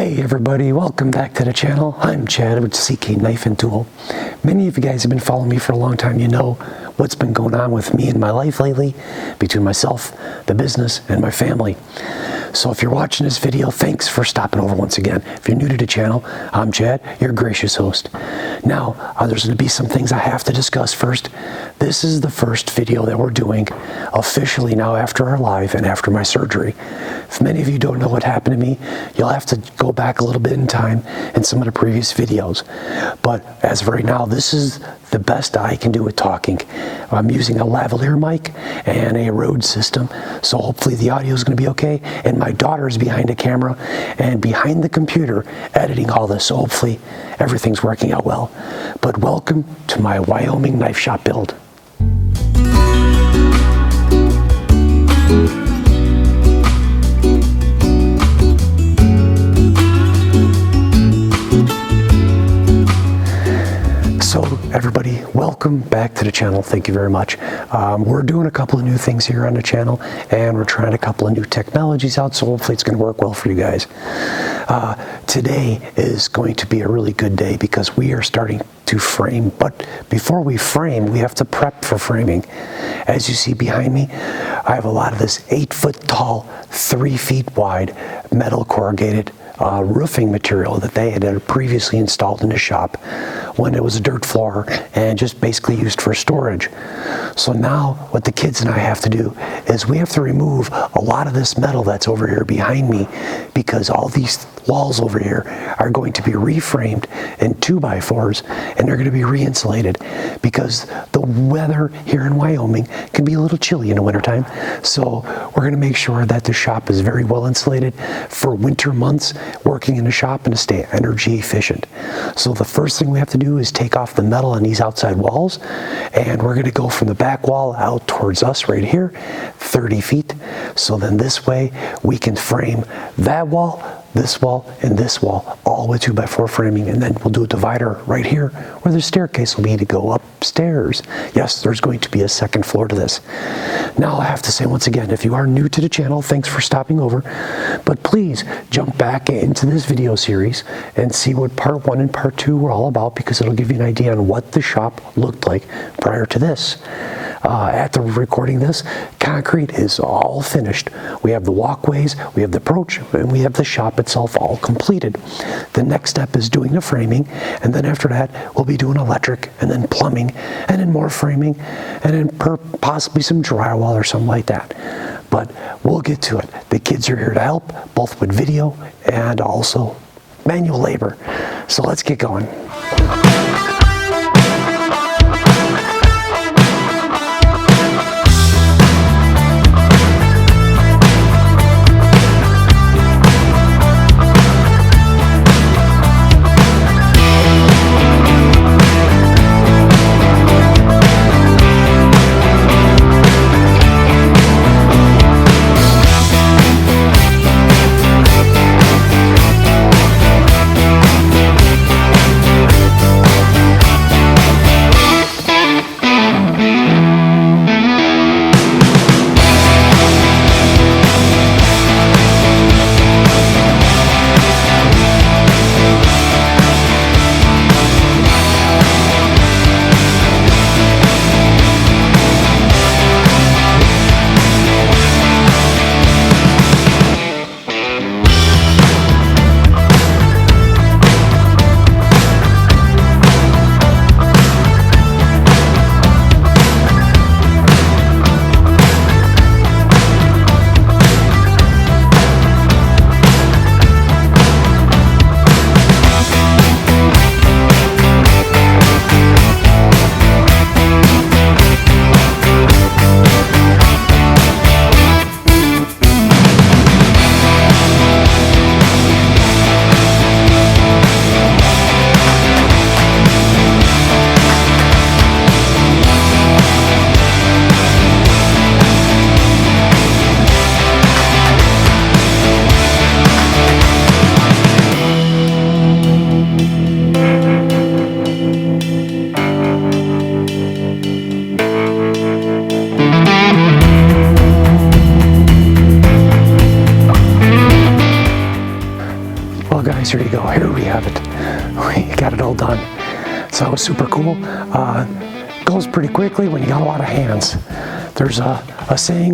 Hey everybody, welcome back to the channel. I'm Chad with CK Knife and Tool. Many of you guys have been following me for a long time. You know what's been going on with me and my life lately, between myself, the business, and my family. So if you're watching this video, thanks for stopping over once again. If you're new to the channel, I'm Chad, your gracious host. Now, there's going to be some things I have to discuss first. This is the first video that we're doing officially now after our live and after my surgery. If many of you don't know what happened to me, you'll have to go back a little bit in time in some of the previous videos. But as of right now, this is the best I can do with talking. I'm using a lavalier mic and a Rode system, so hopefully the audio is going to be okay. And my daughter is behind the camera and behind the computer editing all this, so hopefully everything's working out well. But welcome to my Wyoming knife shop build. So everybody, welcome back to the channel. Thank you very much. We're doing a couple of new things here on the channel, and we're trying a couple of new technologies out, so hopefully it's going to work well for you guys. Today is going to be a really good day because we are starting to frame, but before we frame, we have to prep for framing. As you see behind me, I have a lot of this 8-foot tall, 3 feet wide metal corrugated roofing material that they had previously installed in the shop when it was a dirt floor and just basically used for storage. So now what the kids and I have to do is we have to remove a lot of this metal that's over here behind me, because all these walls over here are going to be reframed in 2x4s, and they're going to be re-insulated because the weather here in Wyoming can be a little chilly in the wintertime. So we're going to make sure that the shop is very well insulated for winter months, working in the shop, and to stay energy efficient. So the first thing we have to do is take off the metal on these outside walls, and we're going to go from the back wall out towards us right here, 30 feet. So then this way we can frame that wall, this wall, and this wall, all with 2x4 framing, and then we'll do a divider right here where the staircase will be to go upstairs. Yes, there's going to be a second floor to this. Now I have to say once again, if you are new to the channel, thanks for stopping over, but please jump back into this video series and see what part 1 and part 2 were all about, because it'll give you an idea on what the shop looked like prior to this. After recording this, concrete is all finished. We have the walkways, we have the approach, and we have the shop itself all completed. The next step is doing the framing, and then after that we'll be doing electric, and then plumbing, and then more framing, and then possibly some drywall or something like that. But we'll get to it. The kids are here to help, both with video and also manual labor. So let's get going. Well, guys, here you go. Here we have it. We got it all done. So it was super cool. Goes pretty quickly when you got a lot of hands. There's a saying,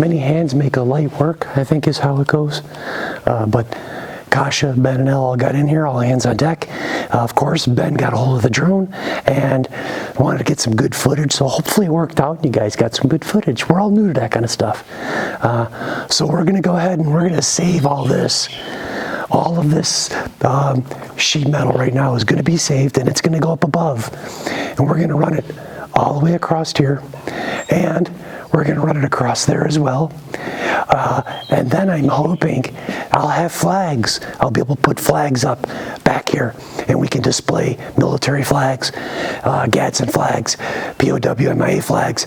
many hands make a light work, I think is how it goes. But Kasha, Ben, and Elle all got in here, all hands on deck. Of course, Ben got a hold of the drone and wanted to get some good footage, so hopefully it worked out. You guys got some good footage. We're all new to that kind of stuff. So we're going to go ahead and we're going to save all this. All of this sheet metal right now is going to be saved, and it's going to go up above. And we're going to run it all the way across here, and we're going to run it across there as well. And then I'm hoping I'll have flags. I'll be able to put flags up back here, and we can display military flags, Gadsden flags, POW, MIA flags,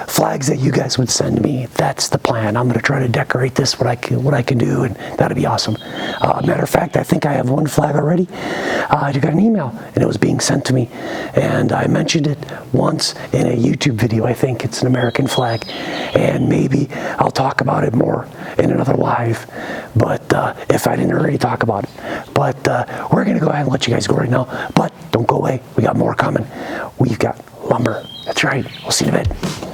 flags that you guys would send me. That's the plan. I'm going to try to decorate this what I can do, and that'll be awesome. Matter of fact, I think I have one flag already. I got an email, and it was being sent to me, and I mentioned it once in a YouTube video. I think it's an American flag, and maybe I'll talk about it more in another live, but if I didn't already talk about it. But we're going to go ahead and let you guys go right now, but don't go away. We got more coming. We've got lumber. That's right. We'll see you in a bit.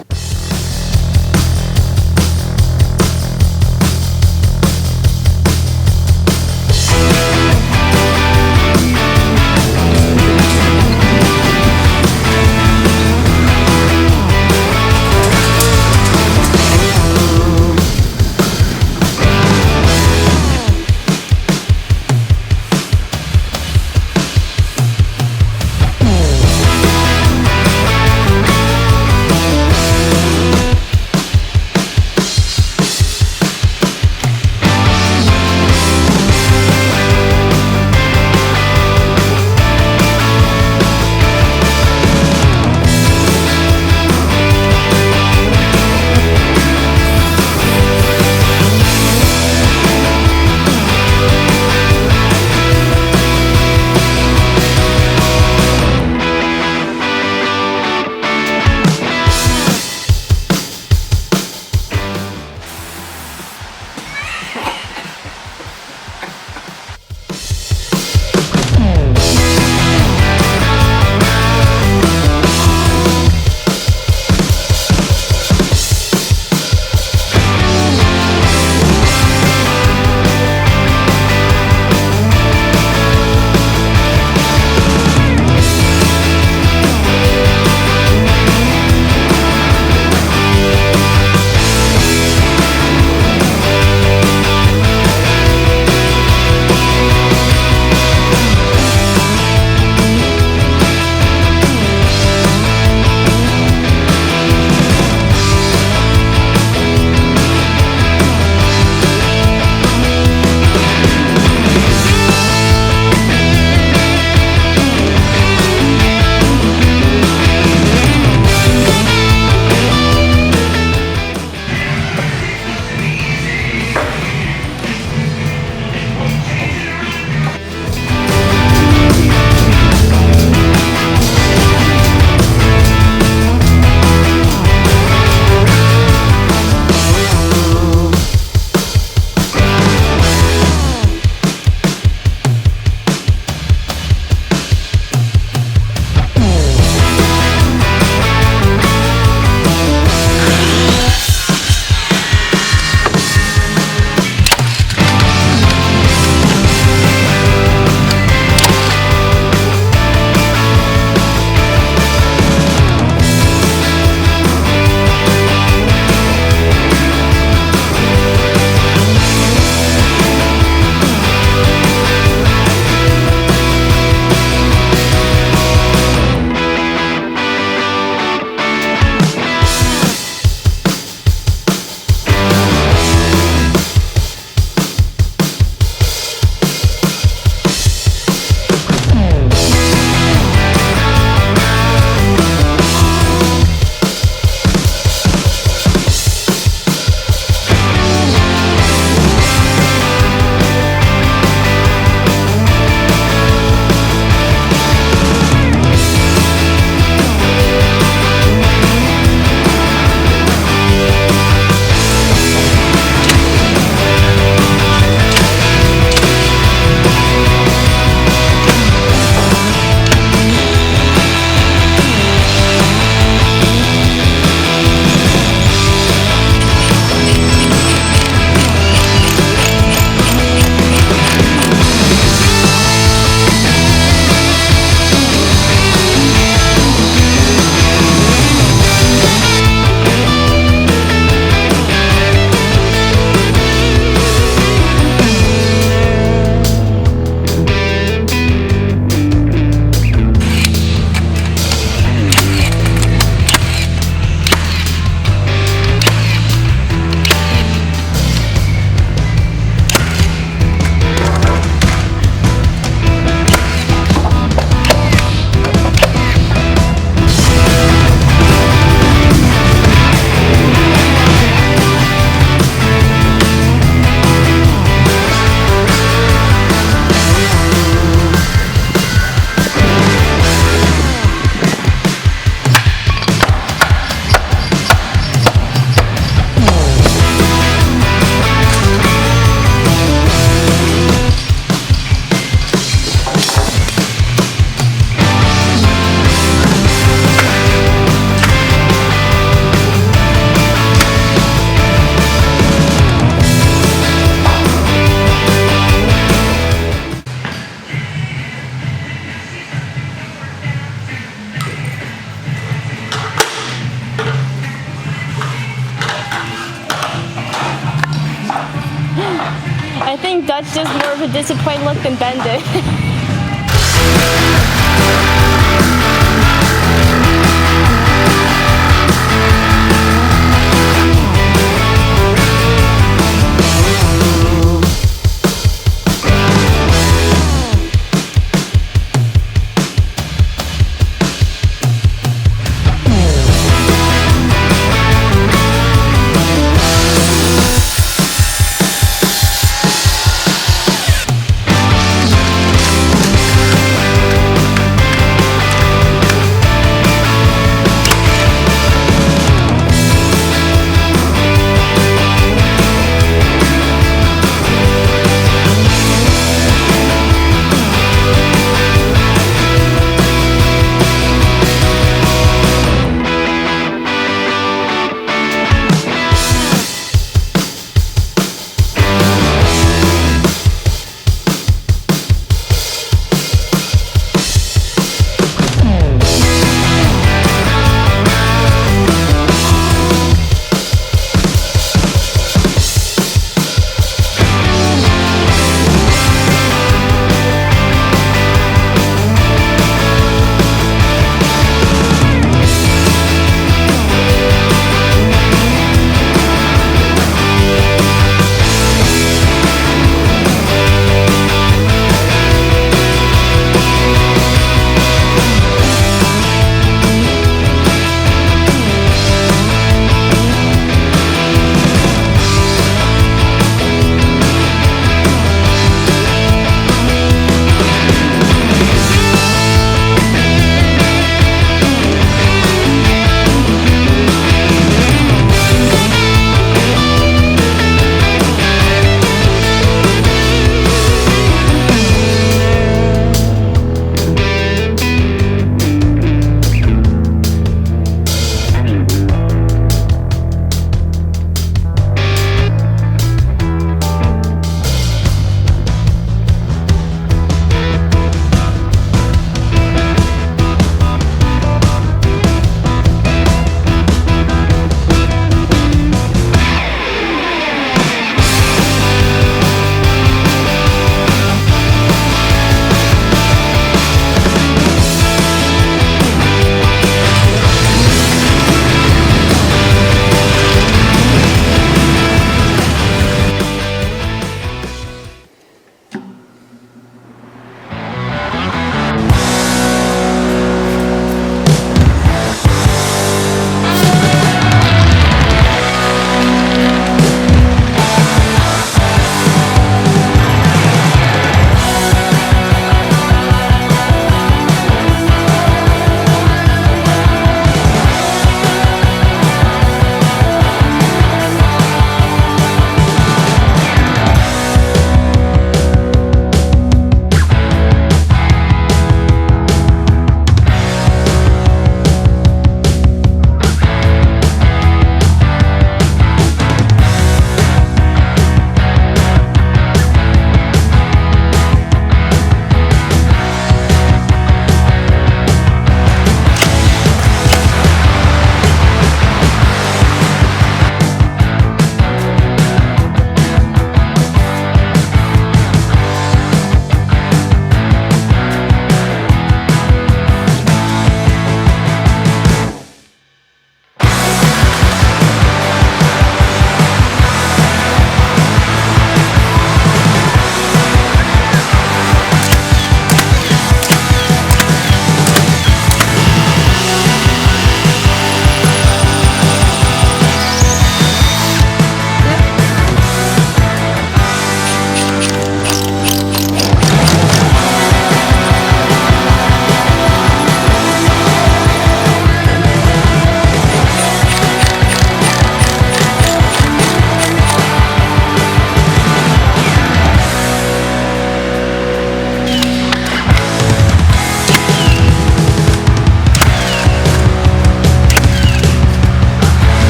I think Dutch does more of a disappointed look than Ben did.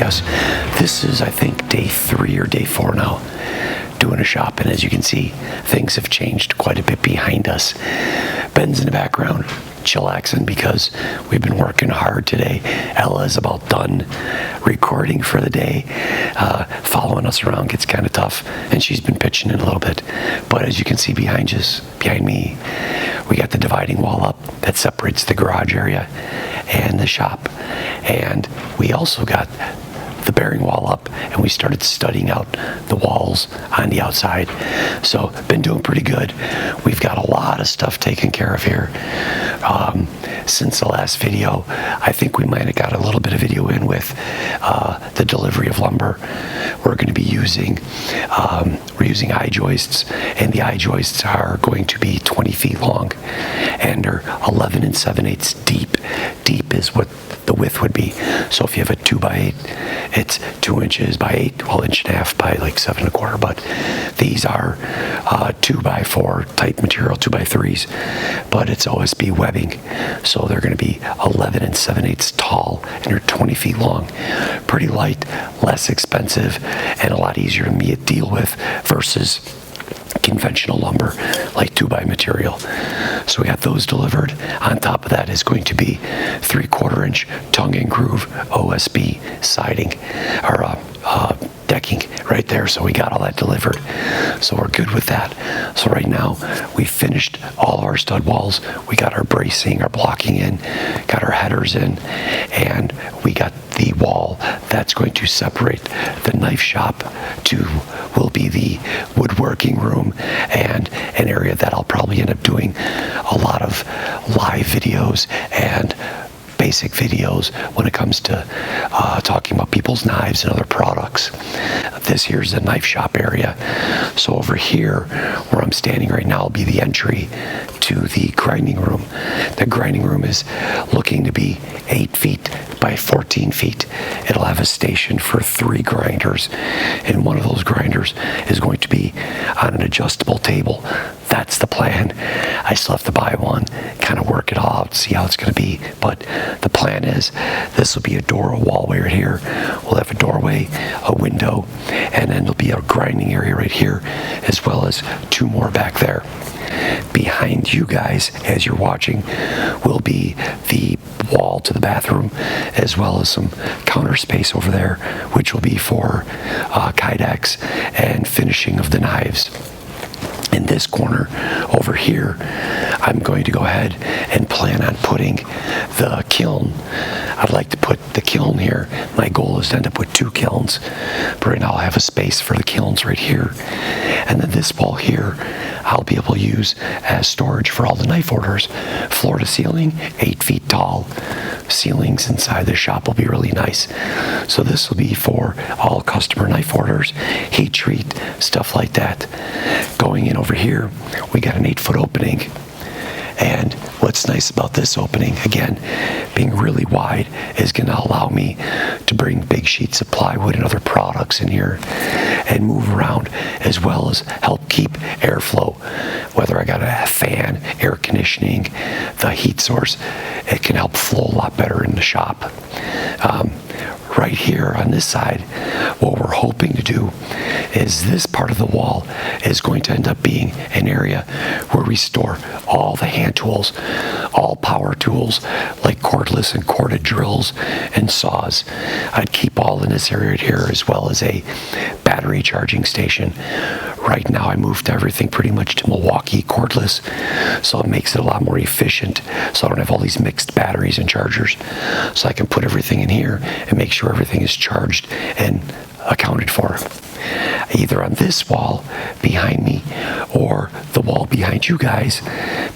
guess. This is, I think, day 3 or day 4 now, doing a shop, and as you can see, things have changed quite a bit behind us. Ben's in the background, chillaxing because we've been working hard today. Ella is about done recording for the day. Following us around gets kind of tough, and she's been pitching in a little bit. But as you can see behind me, we got the dividing wall up that separates the garage area and the shop. And we also got the bearing wall up, and we started studying out the walls on the outside. So been doing pretty good. We've got a lot of stuff taken care of here. Since the last video, I think we might have got a little bit of video in with the delivery of lumber. We're going to be using we're using eye joists, and the eye joists are going to be 20 feet long, and they're 11 7/8 deep. Deep is what the width would be. So if you have a 2x8, it's 2 inches by 8, well, 1.5 by like 7 1/4. But these are 2x4 type material, 2x3s, but it's OSB webbing. So they're going to be 11 7/8 tall, and they're 20 feet long. Pretty light, less expensive, and a lot easier to deal with versus conventional lumber like 2x material. So we got those delivered. On top of that is going to be 3/4 inch tongue and groove OSB siding, or decking right there. So we got all that delivered. So we're good with that. So right now we finished all of our stud walls. We got our bracing, our blocking in, got our headers in, and we got the wall that's going to separate the knife shop will be the woodworking room, and an area that I'll probably end up doing a lot of live videos and basic videos when it comes to talking about people's knives and other products. This here's the knife shop area. So over here where I'm standing right now will be the entry to the grinding room. The grinding room is looking to be 8 feet by 14 feet. It'll have a station for 3 grinders, and one of those grinders is going to be on an adjustable table. That's the plan. I still have to buy one, kind of work it all out, see how it's going to be. But the plan is this will be a door, a wallway right here. We'll have a doorway, a window, and then there'll be a grinding area right here, as well as 2 more back there. Behind you guys, as you're watching, will be the wall to the bathroom, as well as some counter space over there, which will be for kydex and finishing of the knives. In this corner over here, I'm going to go ahead and plan on putting the kiln. I'd like to put the kiln here. My goal is to end up with 2 kilns, but right now I'll have a space for the kilns right here. And then this wall here, I'll be able to use as storage for all the knife orders. Floor to ceiling, 8 feet tall. Ceilings inside the shop will be really nice. So this will be for all customer knife orders, heat treat, stuff like that. Going in over here, we got an 8-foot opening. And what's nice about this opening, again, being really wide, is going to allow me to bring big sheets of plywood and other products in here and move around, as well as help keep airflow. Whether I got a fan, air conditioning, the heat source, it can help flow a lot better in the shop. Right here on this side, what we're hoping to do is this part of the wall is going to end up being an area where we store all the hand tools, all power tools like cordless and corded drills and saws. I'd keep all in this area right here, as well as a battery charging station. Right now I moved everything pretty much to Milwaukee cordless, so it makes it a lot more efficient, so I don't have all these mixed batteries and chargers. So I can put everything in here and make sure everything is charged and accounted for. Either on this wall behind me or the wall behind you guys,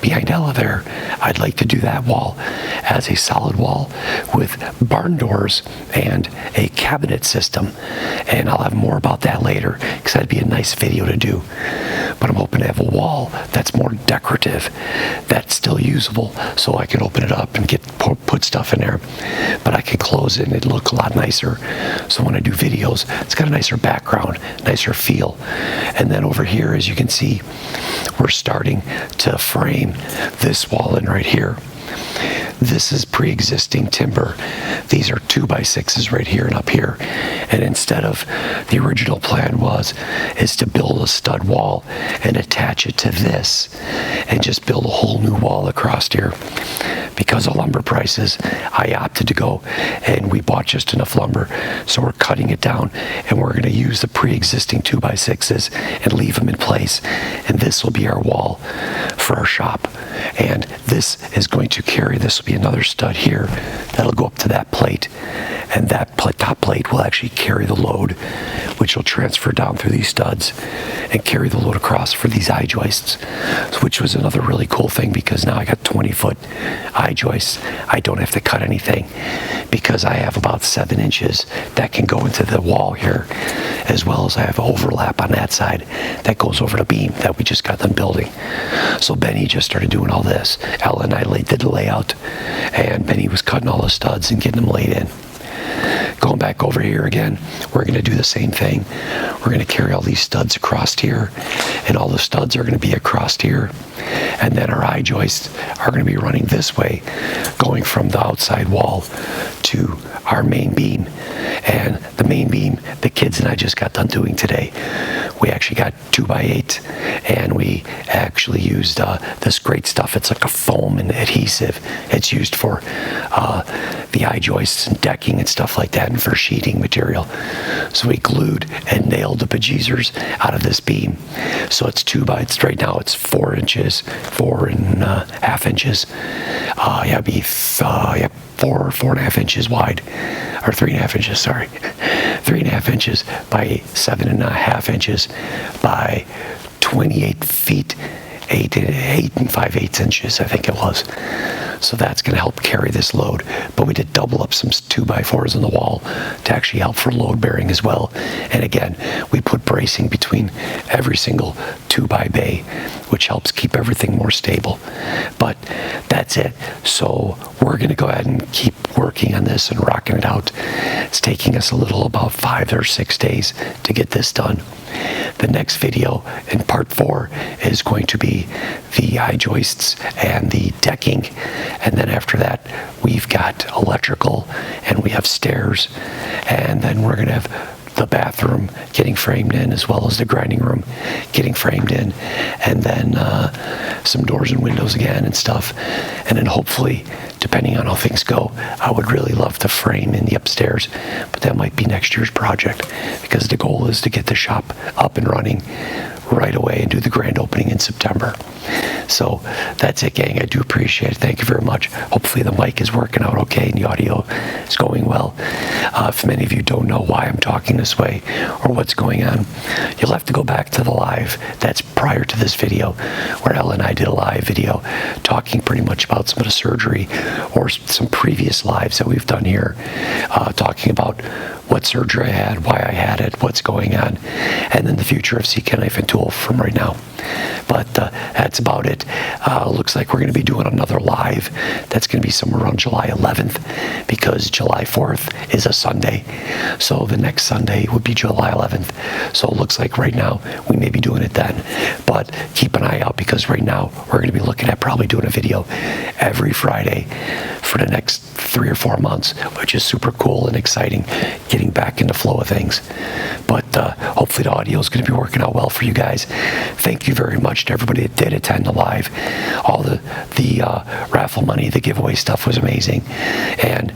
behind Ella there, I'd like to do that wall as a solid wall with barn doors and a cabinet system. And I'll have more about that later, because that'd be a nice video to do. But I'm hoping to have a wall that's more decorative, that's still usable, so I can open it up and put stuff in there. But I can close it and it'll look a lot nicer. So when I do videos, it's got a nicer background, nicer feel. And then over here, as you can see, we're starting to frame this wall in right here. This is pre-existing timber. These are 2x6s right here and up here. And instead of the original plan is to build a stud wall and attach it to this and just build a whole new wall across here. Because of lumber prices, I opted to go and we bought just enough lumber. So we're cutting it down and we're going to use the pre-existing 2x6s and leave them in place. And this will be our wall for our shop. And this is going to carry, this will be another stud here that'll go up to that plate. And that top plate will actually carry the load, which will transfer down through these studs and carry the load across for these eye joists, which was another really cool thing because now I got 20-foot eye joists. I don't have to cut anything because I have about 7 inches that can go into the wall here, as well as I have overlap on that side that goes over the beam that we just got done building. So Benny just started doing all this. Ella and I did the layout, and Benny was cutting all the studs and getting them laid in. Going back over here again, we're going to do the same thing. We're going to carry all these studs across here, and all the studs are going to be across here. And then our eye joists are going to be running this way, going from the outside wall to our main beam. And the main beam, the kids and I just got done doing today. We actually got 2x8, and we actually used this great stuff. It's like a foam and adhesive. It's used for the eye joists and decking and stuff like that, and for sheeting material. So we glued and nailed the bejeezers out of this beam. So it's right now it's 4 inches, 4.5 inches. It'd be 4.5 inches wide, or 3.5 inches, sorry. 3.5 inches by 7.5 inches by 28 feet, 8 5/8 inches, I think it was. So that's going to help carry this load. But we did double up some 2x4s in the wall to actually help for load bearing as well. And again, we put bracing between every single 2x bay, which helps keep everything more stable. But that's it. So we're going to go ahead and keep working on this and rocking it out. It's taking us about 5 or 6 days to get this done. The next video in part 4 is going to be the eye joists and the decking, and then after that we've got electrical and we have stairs, and then we're going to have the bathroom getting framed in, as well as the grinding room getting framed in, and then some doors and windows again and stuff. And then hopefully, depending on how things go, I would really love to frame in the upstairs, but that might be next year's project, because the goal is to get the shop up and running right away and do the grand opening in September. So that's it, gang. I do appreciate it. Thank you very much. Hopefully the mic is working out okay and the audio is going well. If many of you don't know why I'm talking this way or what's going on, you'll have to go back to the live that's prior to this video, where Ella and I did a live video talking pretty much about some of the surgery, or some previous lives that we've done here, talking about what surgery I had, why I had it, what's going on, and then the future of CK Knife and Tool from right now. But that's about it. Looks like we're going to be doing another live. That's going to be somewhere around July 11th, because July 4th is a Sunday. So the next Sunday would be July 11th. So it looks like right now we may be doing it then. But keep an eye out, because right now we're going to be looking at probably doing a video every Friday for the next 3 or 4 months, which is super cool and exciting, getting back in the flow of things. But hopefully the audio is going to be working out well for you guys. Thank you very much to everybody that did attend the live. All the raffle money, the giveaway stuff was amazing. And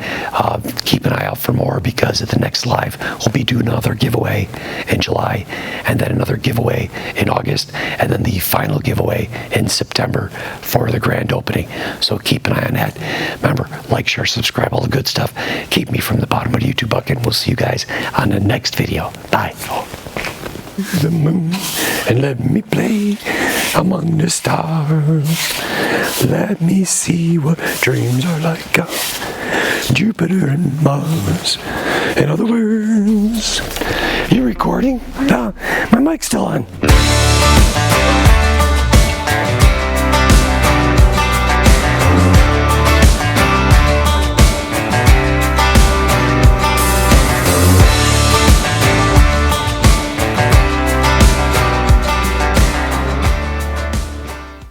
keep an eye out for more, because at the next live we'll be doing another giveaway in July, and then another giveaway in August, and then the final giveaway in September for the grand opening. So keep an eye on that. Remember, like, share, subscribe, all the good stuff. Keep me from the bottom of the YouTube bucket. We'll see you guys on the next video. Bye. The moon, and let me play among the stars. Let me see what dreams are like on Jupiter and Mars. In other words, you recording? No, my mic's still on.